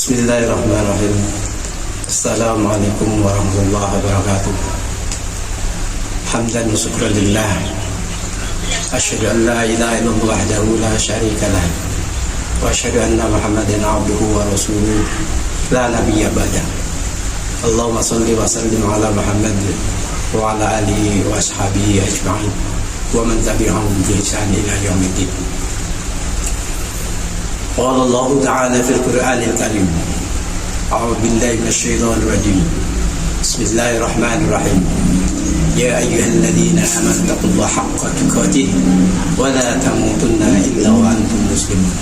Bismillahirrahmanirrahim. Assalamualaikum warahmatullahi wabarakatuh. Hamdan wa syukran lillah. Asyhadu an la ilaha illallah wahdahu la syarika lah. Wa asyhadu anna Muhammadan abduhu wa rasuluh la nabiyya ba'da. Allahumma shalli wa sallim ala Muhammad wa ala alihi wa ashabihi ajma'in wa man tabi'ahum bi ihsan ila yaumiddin. Qala Allah ta'ala fil Qur'anil Karim. A'udzu billahi minasyaitonir rajim. Bismillahirrahmanirrahim. Ya ayyuhalladzina amanu taqullaha haqqa tuqatih wa la tamutunna illa wa antum muslimun.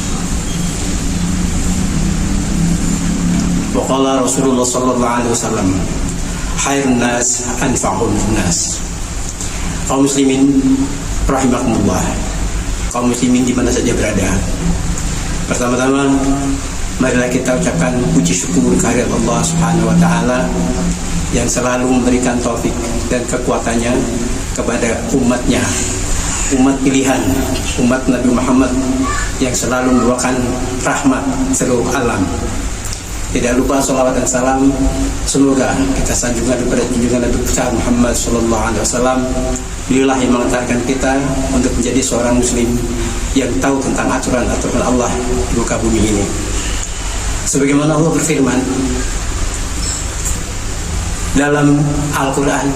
Wa qala Rasulullah sallallahu alaihi wasallam, khairun nas anfa'uhum linnas. Kaum muslimin rahimakumullah. Kaum muslimin di mana saja berada, pertama-tama marilah kita ucapkan puji syukur kehadirat Allah Subhanahu wa taala yang selalu memberikan taufik dan kekuatannya kepada umatnya, umat pilihan, umat Nabi Muhammad yang selalu membawakan rahmat seluruh alam. Tidak lupa salawat dan salam semoga kita sanjungan kepada junjungan Nabi besar Muhammad sallallahu alaihi wasallam. Beliaulah yang mengantarkan kita untuk menjadi seorang muslim yang tahu tentang aturan-aturan Allah di muka bumi ini. Sebagaimana Allah berfirman dalam Al-Quran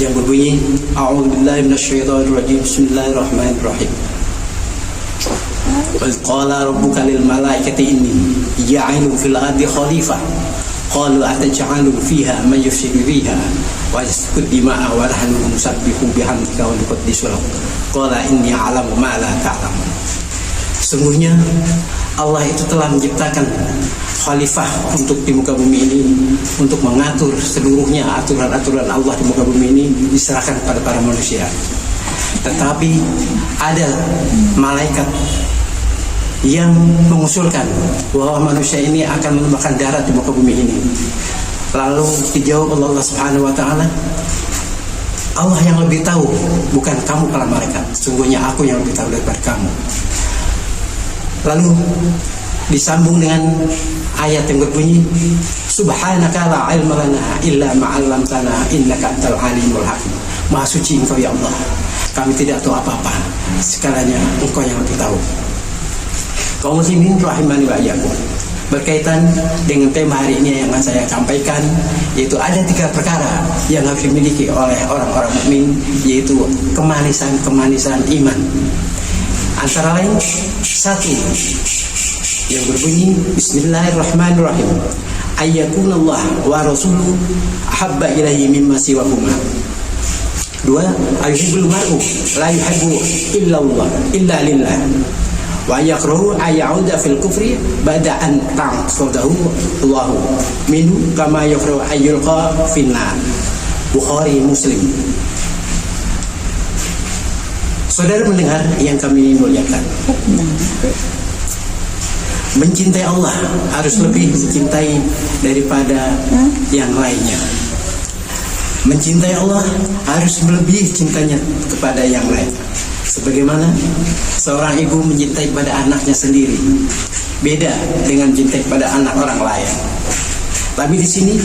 yang berbunyi, A'udzu billahi minasyaitonir rajim. Bismillahirrahmanirrahim. Wa qala rabbuka lil malaikati inni ja'ilun fil ardi khalifah. Qalu ataj'alu fiha man yufsidu fiha wa yasfiku dima'a wa nahnu nusabbihu bihamdika wa nuqaddisu lak. Qala inni a'lamu ma la ta'lamun. Sesungguhnya Allah itu telah menciptakan khalifah untuk di muka bumi ini, untuk mengatur seluruhnya aturan-aturan Allah di muka bumi ini diserahkan kepada para manusia. Tetapi ada malaikat yang mengusulkan bahwa manusia ini akan menumpahkan darah di muka bumi ini. Lalu dijawab Allah Subhanahu wa taala, Allah yang lebih tahu, bukan kamu para malaikat. Sungguhnya aku yang lebih tahu daripada kamu. Lalu disambung dengan ayat yang berbunyi, Subhanaka la ilma lana illa ma 'allamtana innaka antal alimul hakim. Maha suci Engkau ya Allah, kami tidak tahu apa-apa, sekalanya Engkau yang lebih tahu. Kaum muslimin rahimani wa iyyakum. Berkaitan dengan tema hari ini yang akan saya sampaikan, yaitu ada 3 perkara yang harus dimiliki oleh orang-orang mukmin, yaitu kemanisan iman. Antara lain, 1 yang berbunyi Bismillahirrahmanirrahim, ayyakunallah wa rasuluhu ahabba ilaihi mimma siwahuma. 2, ayyuhul mar'u la yuhibbu illa Allah illa lillah wa yakrahu ayyauda fil kufri ba'da an ta'qadahu Allahu minhu kama yakrahu ayyulqa finnar. Bukhari Muslim. Saudara mendengar yang kami muliakan, mencintai Allah harus lebih mencintai daripada yang lainnya. Mencintai Allah harus melebihi cintanya kepada yang lain. Sebagaimana seorang ibu mencintai kepada anaknya sendiri, beda dengan mencintai kepada anak orang lain. Tapi di sini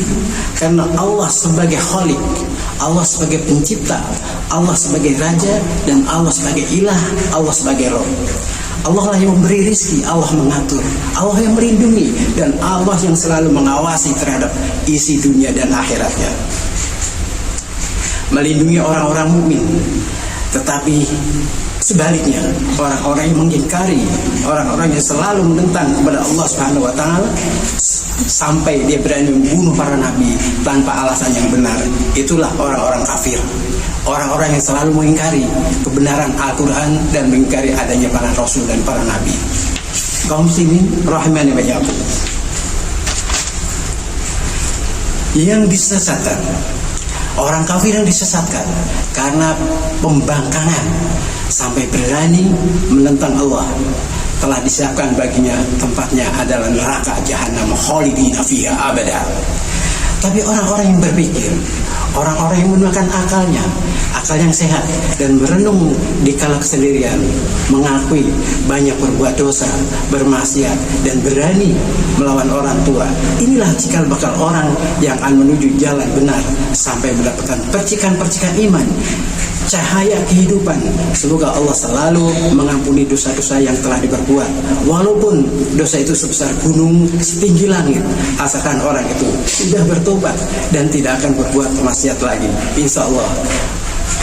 karena Allah sebagai Khalik, Allah sebagai pencipta, Allah sebagai raja, dan Allah sebagai ilah, Allah sebagai Rabb. Allah lah yang memberi rizki, Allah mengatur, Allah yang melindungi, dan Allah yang selalu mengawasi terhadap isi dunia dan akhiratnya. Melindungi orang-orang mukmin. Tetapi sebaliknya, orang-orang yang mengingkari, orang-orang yang selalu menentang kepada Allah Subhanahu wa taala, sampai dia berani membunuh para nabi tanpa alasan yang benar, itulah orang-orang kafir. Orang-orang yang selalu mengingkari kebenaran Al-Quran dan mengingkari adanya para rasul dan para nabi. Kaum muslimin rahimani wa iyyakum. Yang disesatkan, orang kafir yang disesatkan karena pembangkangan sampai berani menentang Allah, telah disiapkan baginya tempatnya adalah neraka jahanam khalidina fiha abada. Tapi orang-orang yang berpikir, Orang-orang yang menggunakan akalnya, akal yang sehat, dan merenung di kala kesendirian, mengakui banyak berbuat dosa, bermaksiat, dan berani melawan orang tua. Inilah cikal bakal orang yang akan menuju jalan benar sampai mendapatkan percikan-percikan iman, cahaya kehidupan. Semoga Allah selalu mengampuni dosa-dosa yang telah diperbuat, walaupun dosa itu sebesar gunung setinggi langit, asalkan orang itu sudah bertobat dan tidak akan berbuat maksiat lagi. Insya Allah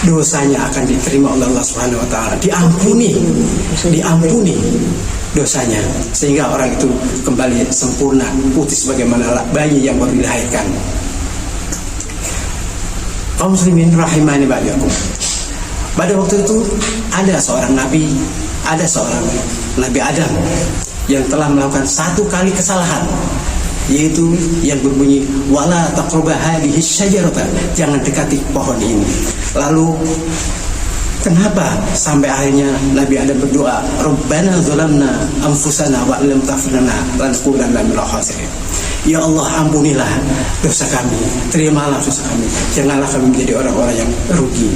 dosanya akan diterima oleh Allah Subhanahu wa Ta'ala, diampuni dosanya, sehingga orang itu kembali sempurna, putih sebagaimana bayi yang baru dilahirkan. Kaum muslimin rahimani ba'yakum. Pada waktu itu ada seorang nabi Adam yang telah melakukan satu kali kesalahan, yaitu yang berbunyi wala taqrabu hadhihi syajarata, jangan dekati pohon ini. Lalu kenapa sampai akhirnya Nabi Adam berdoa, Rabbana zalamna anfusana wa lam taghfir lana lanakunanna minal khasirin. Ya Allah, ampunilah dosa kami, terimalah dosa kami, janganlah kami menjadi orang-orang yang rugi.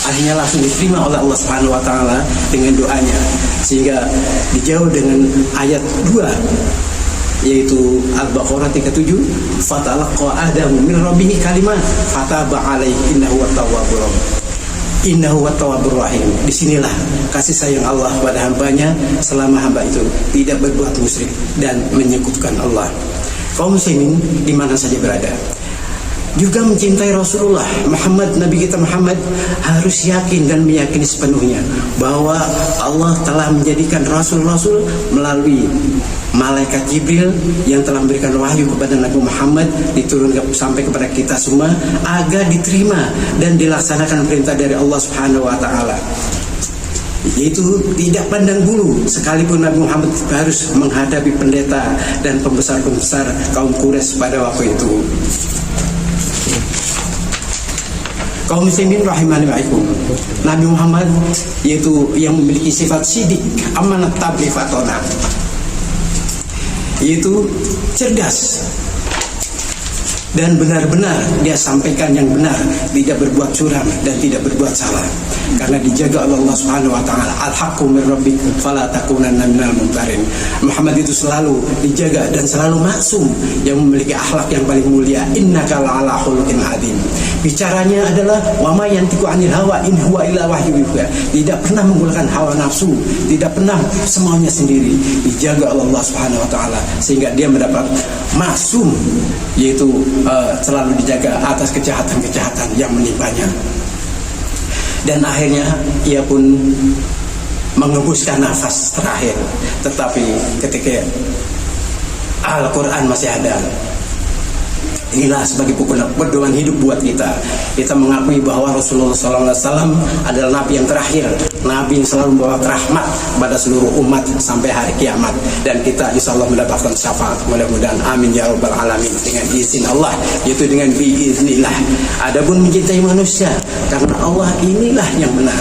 Akhirnya langsung diterima oleh Allah Subhanahu wa Ta'ala dengan doanya, sehingga dijawab dengan ayat 2, yaitu Al-Baqarah 37, fatalaqa Adamu min rabbih kalimat fataba alaihi innahu wat-tawwabur rahim. Disinilah kasih sayang Allah pada hambanya selama hamba itu tidak berbuat musyrik dan menyekutukan Allah. Kaum muslimin di mana saja berada, juga mencintai Rasulullah Muhammad, Nabi kita Muhammad, harus yakin dan meyakini sepenuhnya bahwa Allah telah menjadikan rasul-rasul melalui malaikat Jibril yang telah memberikan wahyu kepada Nabi Muhammad, diturunkan sampai kepada kita semua agar diterima dan dilaksanakan perintah dari Allah Subhanahu wa Ta'ala, yaitu tidak pandang bulu, sekalipun Nabi Muhammad harus menghadapi pendeta dan pembesar-pembesar kaum Quraisy pada waktu itu. Kaum muslimin rahimani wa ikum, Nabi Muhammad yaitu yang memiliki sifat sidik, amanat, tabligh, fatona, yaitu cerdas dan benar-benar dia sampaikan yang benar, tidak berbuat curang dan tidak berbuat salah, karena dijaga oleh Allah Subhanahu wa Ta'ala. Al-haqqu min rabbik fala takunanna minal mumtarin. Muhammad itu selalu dijaga dan selalu maksum, yang memiliki akhlak yang paling mulia. Innaka la'ala khuluqin adzim. Bicaranya adalah wa ma yantiqu 'anil hawa in huwa illa wahyu yuha. Tidak pernah menggunakan hawa nafsu, tidak pernah semaunya sendiri. Dijaga oleh Allah Subhanahu wa Ta'ala sehingga dia mendapat maksum, yaitu selalu dijaga atas kejahatan-kejahatan yang menimpanya. Dan akhirnya ia pun mengembuskan nafas terakhir. Tetapi ketika Al-Quran masih ada, inilah sebagai pedoman hidup buat kita. Kita mengakui bahwa Rasulullah SAW adalah Nabi yang terakhir, Nabi yang selalu membawa rahmat pada seluruh umat sampai hari kiamat. Dan kita insya Allah mendapatkan syafaat, mudah-mudahan, amin ya rabbal alamin, dengan izin Allah, yaitu dengan biiznillah. Adapun mencintai manusia karena Allah, inilah yang benar,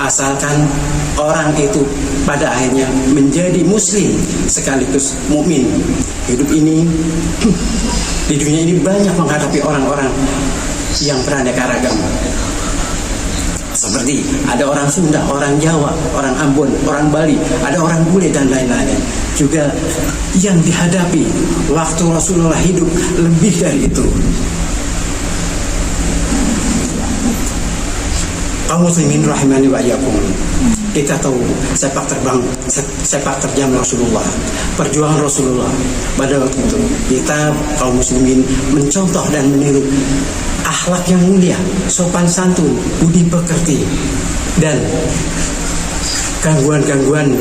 asalkan orang itu pada akhirnya menjadi muslim sekaligus mukmin. Hidup ini di dunia ini banyak menghadapi orang-orang yang beraneka ragam, seperti ada orang Sunda, orang Jawa, orang Ambon, orang Bali, ada orang bule dan lain-lain. Juga yang dihadapi waktu Rasulullah hidup lebih dari itu. Kaum muslimin rahimani wa iyyakum, kita tahu sepak terjang Rasulullah, perjuangan Rasulullah pada waktu itu. Kita kaum muslimin mencontoh dan meniru akhlak yang mulia, sopan santun, budi pekerti, dan gangguan-gangguan,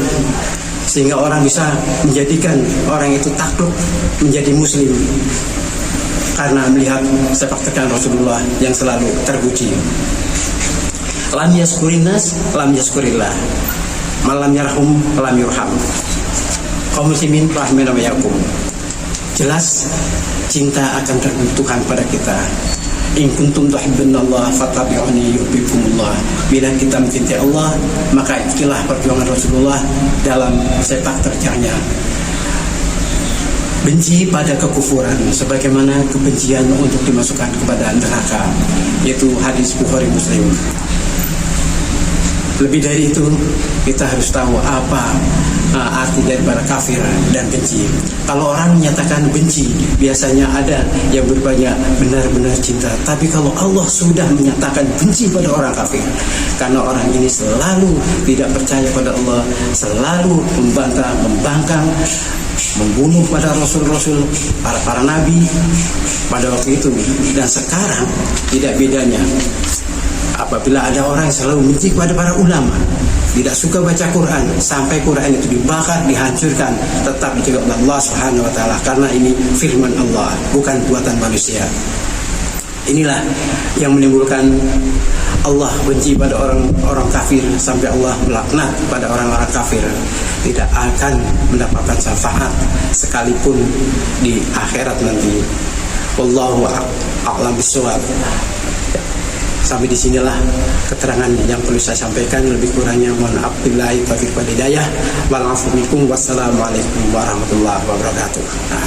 sehingga orang bisa menjadikan orang itu takluk menjadi muslim karena melihat sepak terjang Rasulullah yang selalu terpuji. Lam yaskurin nas, lam yaskurillah. Malam yarhum, lam yurham. Kaum muslimin rahimana wa yakum, jelas cinta akan terbentukkan pada kita. In kuntum tuhibbunallaha fattabi'uni yuhibbukumullah. Bila kita mencintai Allah, maka ikutilah perjuangan Rasulullah dalam sepak terjangnya. benci pada kekufuran sebagaimana kebencian untuk dimasukkan kepada neraka, yaitu hadis Bukhari Muslim. Lebih dari itu, kita harus tahu apa arti daripada kafir dan benci. Kalau orang menyatakan benci, biasanya ada yang berbanyak benar-benar cinta. Tapi kalau Allah sudah menyatakan benci pada orang kafir, karena orang ini selalu tidak percaya pada Allah, selalu membantah, membangkang, membunuh pada rasul-rasul, para nabi pada waktu itu. Dan sekarang tidak bedanya. Apabila ada orang yang selalu benci kepada para ulama, tidak suka baca Quran, sampai Quran itu dibakar, dihancurkan, tetap dijaga oleh Allah Subhanahu wa taala, karena ini firman Allah, bukan buatan manusia. Inilah yang menimbulkan Allah benci pada orang kafir, sampai Allah melaknat pada orang-orang kafir, tidak akan mendapatkan syafaat sekalipun di akhirat nanti. Wallahu a'lam bishawab. Sampai di sinilah keterangan yang perlu saya sampaikan. Lebih kurangnya mohon maaf. Billahi taufiq wal hidayah. Wal 'afwu minkum. Wassalamualaikum warahmatullahi wabarakatuh.